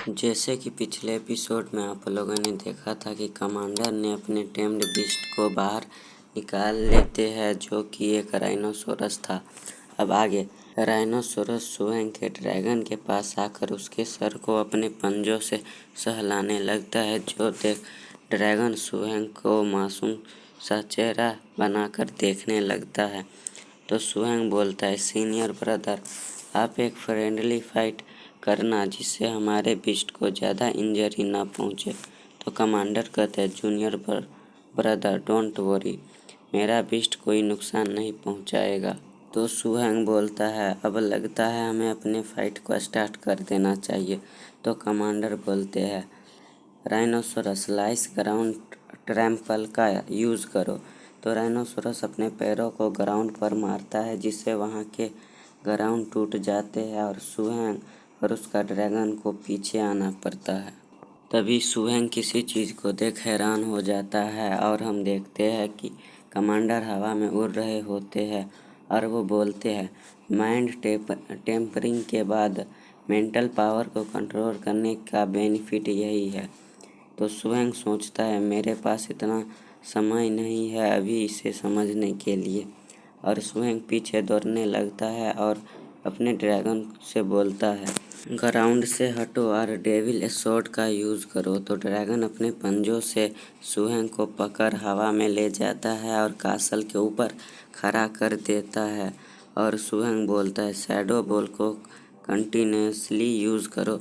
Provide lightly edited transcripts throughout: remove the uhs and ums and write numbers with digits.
जैसे कि पिछले एपिसोड में आप लोगों ने देखा था कि कमांडर ने अपने टेम्ड बीस्ट को बाहर निकाल लेते हैं, जो कि एक राइनोसोरस था। अब आगे राइनोसोरस सुहेंग के ड्रैगन के पास आकर उसके सर को अपने पंजों से सहलाने लगता है, जो देख ड्रैगन सुहेंग को मासूम सा चेहरा बनाकर देखने लगता है। तो सुहेंग बोलता है, सीनियर ब्रदर, आप एक फ्रेंडली फाइट करना जिससे हमारे बीस्ट को ज़्यादा इंजरी ना पहुँचे। तो कमांडर कहते हैं, जूनियर ब्रदर डोंट वरी, मेरा बीस्ट कोई नुकसान नहीं पहुँचाएगा। तो सुहेंग बोलता है, अब लगता है हमें अपने फाइट को स्टार्ट कर देना चाहिए। तो कमांडर बोलते हैं, राइनोसोरस लाइस ग्राउंड ट्रैम्पल का यूज़ करो। तो राइनोसोरस अपने पैरों को ग्राउंड पर मारता है, जिससे वहाँ के ग्राउंड टूट जाते हैं और सुहेंग और उसका ड्रैगन को पीछे आना पड़ता है। तभी सुहेंग किसी चीज़ को देख हैरान हो जाता है और हम देखते हैं कि कमांडर हवा में उड़ रहे होते हैं और वो बोलते हैं, माइंड टेम्परिंग के बाद मेंटल पावर को कंट्रोल करने का बेनिफिट यही है। तो सुहेंग सोचता है, मेरे पास इतना समय नहीं है अभी इसे समझने के लिए, और सुहेंग पीछे दौड़ने लगता है और अपने ड्रैगन से बोलता है, ग्राउंड से हटो और डेविल स्वॉर्ड का यूज़ करो। तो ड्रैगन अपने पंजों से सुहेंग को पकड़ हवा में ले जाता है और कासल के ऊपर खड़ा कर देता है और सुहेंग बोलता है, शैडो बॉल को कंटिन्यूसली यूज़ करो।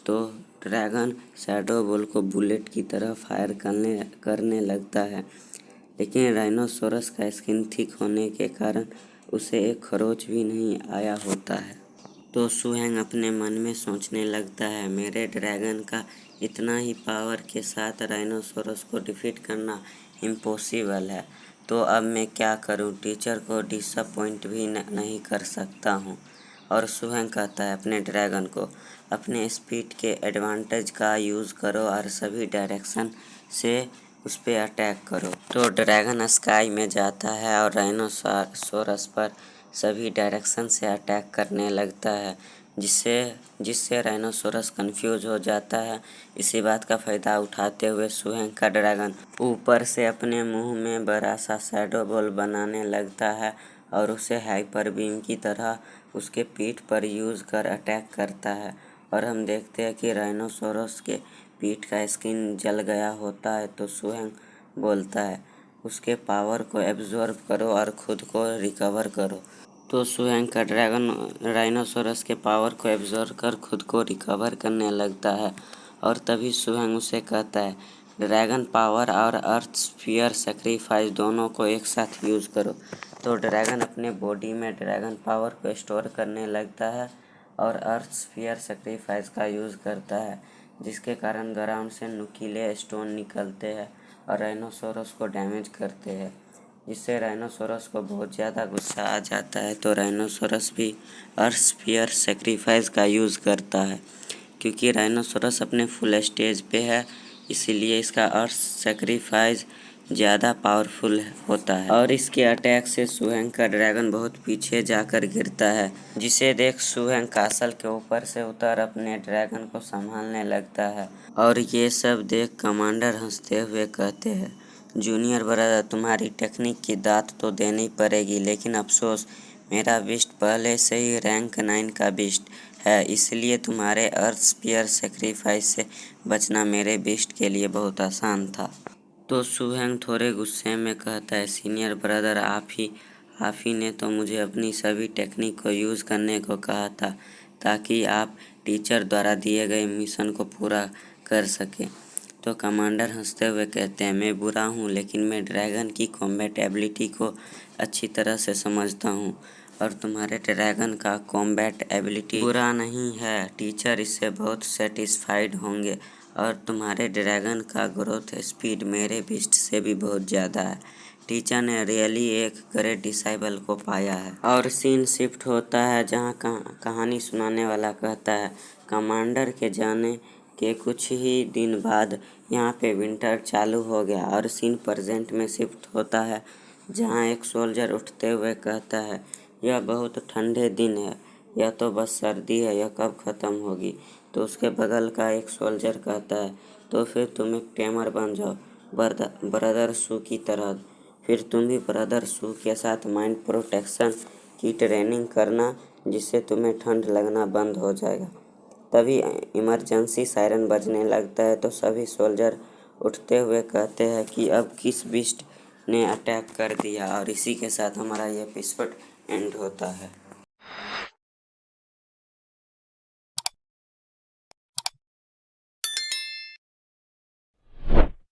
तो ड्रैगन शैडो बॉल को बुलेट की तरह फायर करने लगता है, लेकिन राइनोसोरस का स्किन थिक होने के कारण उसे एक खरोच भी नहीं आया होता है। तो सुहेंग अपने मन में सोचने लगता है, मेरे ड्रैगन का इतना ही पावर के साथ राइनोसोरस को डिफीट करना इम्पॉसिबल है। तो अब मैं क्या करूं? टीचर को डिसअपॉइंट भी नहीं कर सकता हूं। और सुहेंग कहता है अपने ड्रैगन को, अपने स्पीड के एडवांटेज का यूज़ करो और सभी डायरेक्शन से उस पर अटैक करो। तो ड्रैगन स्काई में जाता है और राइनोसोरस पर सभी डायरेक्शन से अटैक करने लगता है, जिससे राइनोसोरस कंफ्यूज हो जाता है। इसी बात का फ़ायदा उठाते हुए सुहेंग का ड्रैगन ऊपर से अपने मुंह में बड़ा सा शैडो बॉल बनाने लगता है और उसे हाइपर बीम की तरह उसके पीठ पर यूज़ कर अटैक करता है। और हम देखते हैं कि राइनोसोरस के पीठ का स्किन जल गया होता है। तो सुहेंग बोलता है, उसके पावर को एब्जॉर्ब करो और खुद को रिकवर करो। तो सुहेंग का ड्रैगन राइनोसोरस के पावर को एब्जॉर्ब कर खुद को रिकवर करने लगता है और तभी सुहेंग उसे कहता है, ड्रैगन पावर और अर्थ स्फीयर सेक्रीफाइस दोनों को एक साथ यूज़ करो। तो ड्रैगन अपने बॉडी में ड्रैगन पावर को स्टोर करने लगता है और अर्थ स्फीयर सेक्रीफाइस का यूज़ करता है, जिसके कारण ग्राउंड से नुकीले स्टोन निकलते हैं और राइनोसोरस को डैमेज करते हैं, जिससे राइनोसोरस को बहुत ज़्यादा गुस्सा आ जाता है। तो राइनोसोरस भी अर्थ स्फीयर सेक्रीफाइस का यूज़ करता है। क्योंकि राइनोसोरस अपने फुल स्टेज पे है, इसीलिए इसका अर्थ सेक्रीफाइस ज़्यादा पावरफुल होता है और इसके अटैक से सुहेंग का ड्रैगन बहुत पीछे जाकर गिरता है, जिसे देख सुहेंग कासल के ऊपर से उतर अपने ड्रैगन को संभालने लगता है। और ये सब देख कमांडर हंसते हुए कहते हैं, जूनियर ब्रदर, तुम्हारी टेक्निक की दात तो देनी पड़ेगी, लेकिन अफसोस मेरा बीस्ट पहले से ही रैंक 9 का बीस्ट है, इसलिए तुम्हारे अर्थ स्पीयर सेक्रीफाइस से बचना मेरे बीस्ट के लिए बहुत आसान था। तो सुहेंग थोड़े गुस्से में कहता है, सीनियर ब्रदर, आप ही ने तो मुझे अपनी सभी टेक्निक को यूज़ करने को कहा था, ताकि आप टीचर द्वारा दिए गए मिशन को पूरा कर सकें। तो कमांडर हंसते हुए कहते हैं, मैं बुरा हूँ, लेकिन मैं ड्रैगन की कॉम्बैट एबिलिटी को अच्छी तरह से समझता हूँ और तुम्हारे ड्रैगन का कॉम्बैट एबिलिटी बुरा नहीं है। टीचर इससे बहुत सेटिस्फाइड होंगे और तुम्हारे ड्रैगन का ग्रोथ स्पीड मेरे बीस्ट से भी बहुत ज़्यादा है। टीचर ने रियली एक ग्रेट डिसाइबल को पाया है। और सीन शिफ्ट होता है जहाँ कहानी सुनाने वाला कहता है, कमांडर के जाने के कुछ ही दिन बाद यहाँ पे विंटर चालू हो गया और सीन प्रेजेंट में शिफ्ट होता है, जहाँ एक सोल्जर उठते हुए कहता है, यह बहुत ठंडे दिन है, यह तो बस सर्दी है, यह कब ख़त्म होगी। तो उसके बगल का एक सोल्जर कहता है, तो फिर तुम एक टेमर बन जाओ, ब्रदर सू की तरह। फिर तुम भी ब्रदर सू के साथ माइंड प्रोटेक्शन की ट्रेनिंग करना, जिससे तुम्हें ठंड लगना बंद हो जाएगा। तभी इमरजेंसी सायरन बजने लगता है, तो सभी सोल्जर उठते हुए कहते हैं कि अब किस बीस्ट ने अटैक कर दिया, और इसी के साथ हमारा ये एपिसोड एंड होता है।